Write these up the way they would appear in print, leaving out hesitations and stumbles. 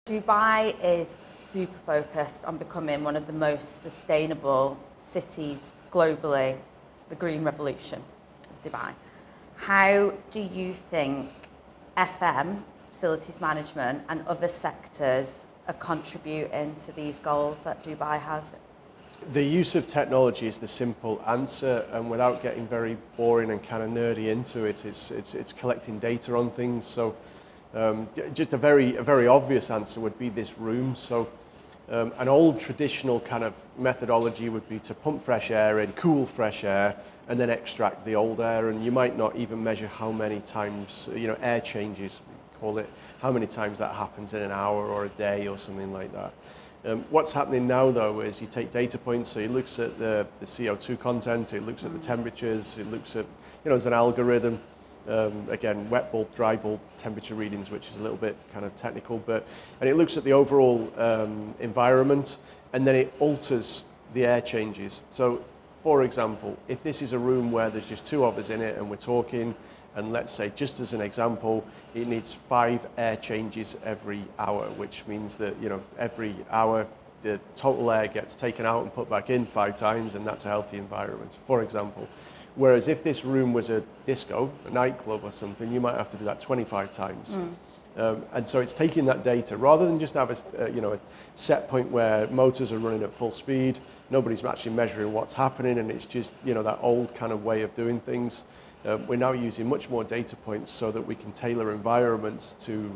Dubai is super focused on becoming one of the most sustainable cities globally, the green revolution of Dubai. How do you think FM, facilities management, and other sectors are contributing to these goals that Dubai has? The use of technology is the simple answer, and without getting very boring and kind of nerdy into it, it's collecting data on things. So just a very obvious answer would be this room. So an old traditional kind of methodology would be to pump fresh air in, cool fresh air, and then extract the old air. And you might not even measure how many times, air changes, we call it, how many times that happens in an hour or a day or something like that. What's happening now, though, is you take data points, so it looks at the CO2 content, it looks at the temperatures, it looks at, there's an algorithm, again, wet bulb, dry bulb temperature readings, which is a little bit kind of technical, and it looks at the overall environment, and then it alters the air changes. So, for example, if this is a room where there's just two of us in it and we're talking, and let's say, just as an example, it needs 5 air changes every hour, which means that, every hour the total air gets taken out and put back in 5 times, and that's a healthy environment, for example. Whereas if this room was a disco, a nightclub or something, you might have to do that 25 times. And so it's taking that data, rather than just have a set point where motors are running at full speed, nobody's actually measuring what's happening, and it's just, that old kind of way of doing things. We're now using much more data points so that we can tailor environments to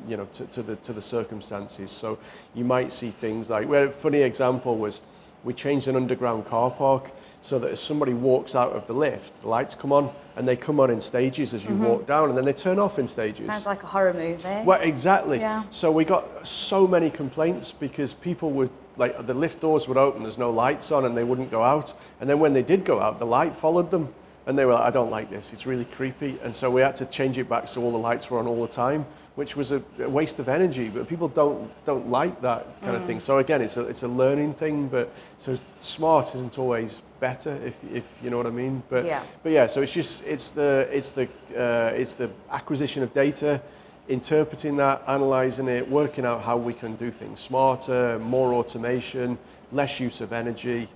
the circumstances. So you might see things like, a funny example was, we changed an underground car park so that as somebody walks out of the lift, the lights come on, and they come on in stages as you walk down, and then they turn off in stages. Sounds like a horror movie. Well, exactly. Yeah. So we got so many complaints because people would, the lift doors would open, there's no lights on, and they wouldn't go out. And then when they did go out, the light followed them. And they were like, I don't like this, it's really creepy. And so we had to change it back so all the lights were on all the time, which was a waste of energy, but people don't like that kind of thing. So again, it's a learning thing, but so smart isn't always better, if you know what I mean. But yeah, so it's the acquisition of data, interpreting that, analyzing it, working out how we can do things smarter, more automation, less use of energy,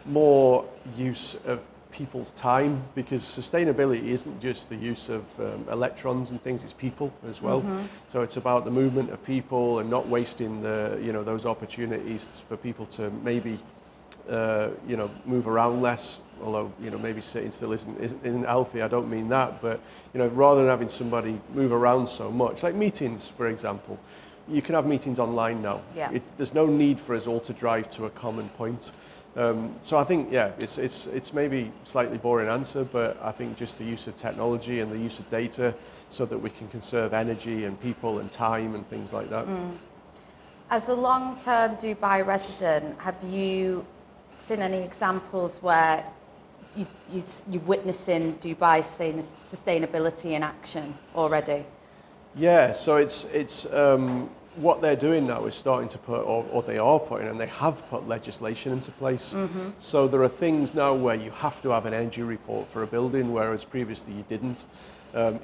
more use of people's time, because sustainability isn't just the use of electrons and things, it's people as well. So it's about the movement of people and not wasting those opportunities for people to maybe move around less, although maybe sitting still isn't healthy, I don't mean that, but rather than having somebody move around so much, like meetings, for example, you can have meetings online now. There's no need for us all to drive to a common point. So I think, it's maybe a slightly boring answer, but I think just the use of technology and the use of data so that we can conserve energy and people and time and things like that. As a long-term Dubai resident, have you seen any examples where you're witnessing Dubai seeing sustainability in action already? Yeah, so it's what they're doing now is starting to put, or they are putting, and they have put legislation into place. So there are things now where you have to have an energy report for a building, whereas previously you didn't.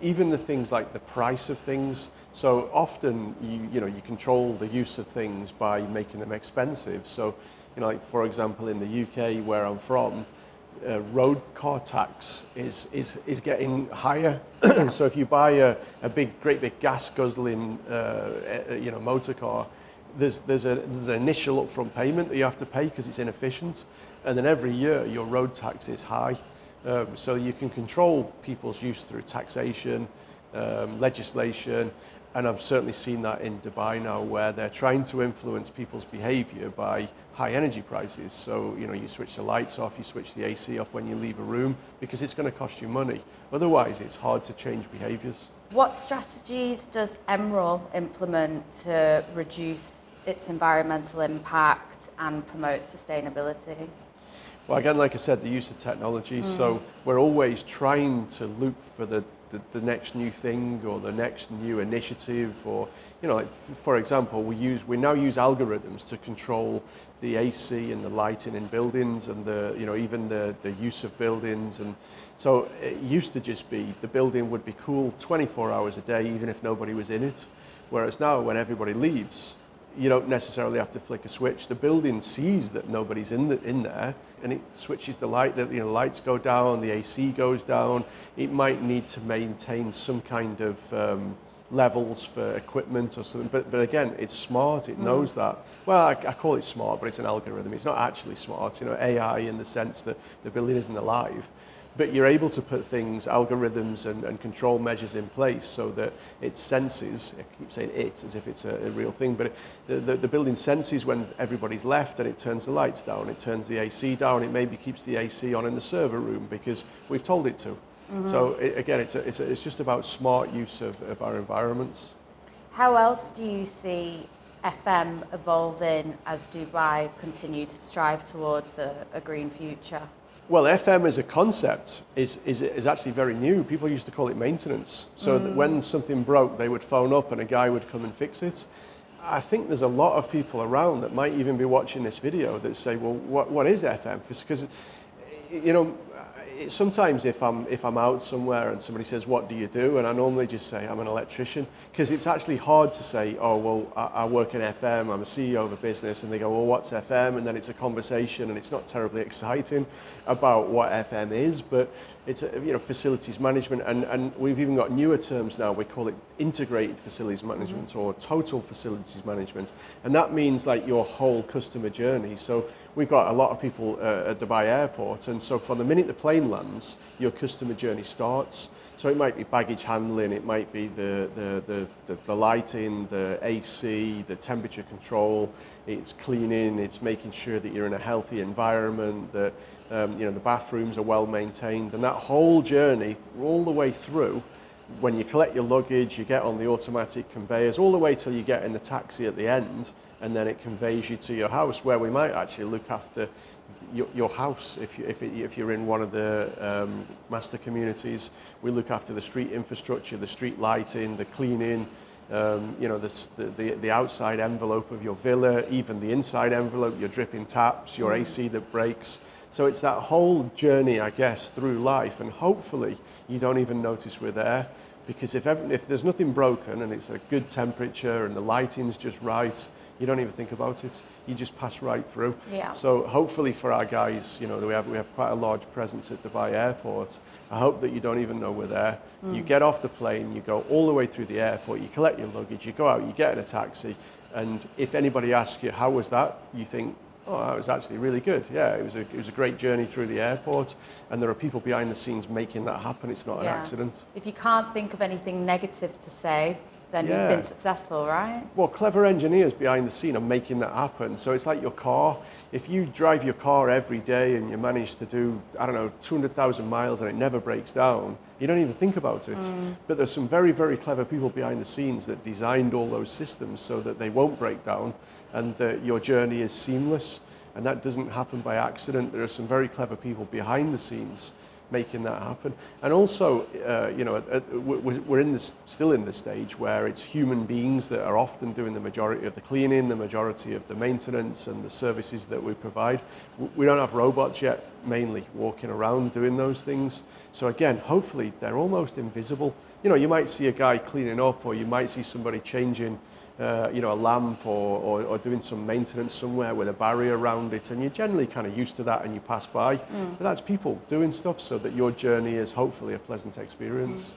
Even the things like the price of things. So often you control the use of things by making them expensive. So like for example in the UK where I'm from, road car tax is getting higher. So if you buy a great big gas guzzling motor car, there's an initial upfront payment that you have to pay because it's inefficient, and then every year your road tax is high. So you can control people's use through taxation, legislation, and I've certainly seen that in Dubai now, where they're trying to influence people's behaviour by high energy prices. So you switch the lights off, you switch the AC off when you leave a room, because it's going to cost you money. Otherwise, it's hard to change behaviours. What strategies does Emrill implement to reduce its environmental impact and promote sustainability? Well, again, like I said, the use of technology. So we're always trying to look for the next new thing or the next new initiative, or like for example, we now use algorithms to control the AC and the lighting in buildings, and even the use of buildings. And so it used to just be the building would be cool 24 hours a day, even if nobody was in it. Whereas now, when everybody leaves, you don't necessarily have to flick a switch. The building sees that nobody's in there, and it switches the light. The lights go down, the AC goes down. It might need to maintain some kind of levels for equipment or something. But again, it's smart. It knows that. Well, I call it smart, but it's an algorithm. It's not actually smart. AI in the sense that the building isn't alive. But you're able to put things, algorithms and control measures in place so that it senses, I keep saying it as if it's a real thing, but the building senses when everybody's left, and it turns the lights down, it turns the AC down, it maybe keeps the AC on in the server room because we've told it to. So again, it's just about smart use of our environments. How else do you see FM evolving as Dubai continues to strive towards a green future? Well, FM as a concept is actually very new. People used to call it maintenance. So that when something broke, they would phone up and a guy would come and fix it. I think there's a lot of people around that might even be watching this video that say, well, what is FM? Because, sometimes if I'm out somewhere and somebody says, what do you do? And I normally just say, I'm an electrician, because it's actually hard to say, oh, well, I work in FM, I'm a CEO of a business, and they go, well, what's FM? And then it's a conversation, and it's not terribly exciting about what FM is, but it's, facilities management, and we've even got newer terms now. We call it integrated facilities management or total facilities management, and that means like your whole customer journey. So we've got a lot of people at Dubai Airport, and so from the minute the plane lands, your customer journey starts. So it might be baggage handling, it might be the lighting, the AC, the temperature control, it's cleaning, it's making sure that you're in a healthy environment, that the bathrooms are well maintained, and that whole journey all the way through. When you collect your luggage, you get on the automatic conveyors, all the way till you get in the taxi at the end, and then it conveys you to your house, where we might actually look after your house. If you're in one of the master communities, we look after the street infrastructure, the street lighting, the cleaning, the outside envelope of your villa, even the inside envelope, your dripping taps, your AC that breaks. So it's that whole journey, I guess, through life, and hopefully you don't even notice we're there, because if there's nothing broken and it's a good temperature and the lighting's just right, you don't even think about it. You just pass right through. Yeah. So hopefully for our guys, we have quite a large presence at Dubai Airport. I hope that you don't even know we're there. You get off the plane, you go all the way through the airport, you collect your luggage, you go out, you get in a taxi, and if anybody asks you, how was that? You think, oh, that was actually really good. Yeah, it was a great journey through the airport, and there are people behind the scenes making that happen. It's not an accident. If you can't think of anything negative to say, then you've been successful, right? Well, clever engineers behind the scene are making that happen. So it's like your car. If you drive your car every day and you manage to do, 200,000 miles and it never breaks down, you don't even think about it. But there's some very, very clever people behind the scenes that designed all those systems so that they won't break down and that your journey is seamless. And that doesn't happen by accident. There are some very clever people behind the scenes making that happen. And also, we're still in the stage where it's human beings that are often doing the majority of the cleaning, the majority of the maintenance and the services that we provide. We don't have robots yet, mainly walking around doing those things. So again, hopefully they're almost invisible. You might see a guy cleaning up, or you might see somebody changing a lamp or doing some maintenance somewhere with a barrier around it, and you're generally kind of used to that and you pass by. But that's people doing stuff so that your journey is hopefully a pleasant experience.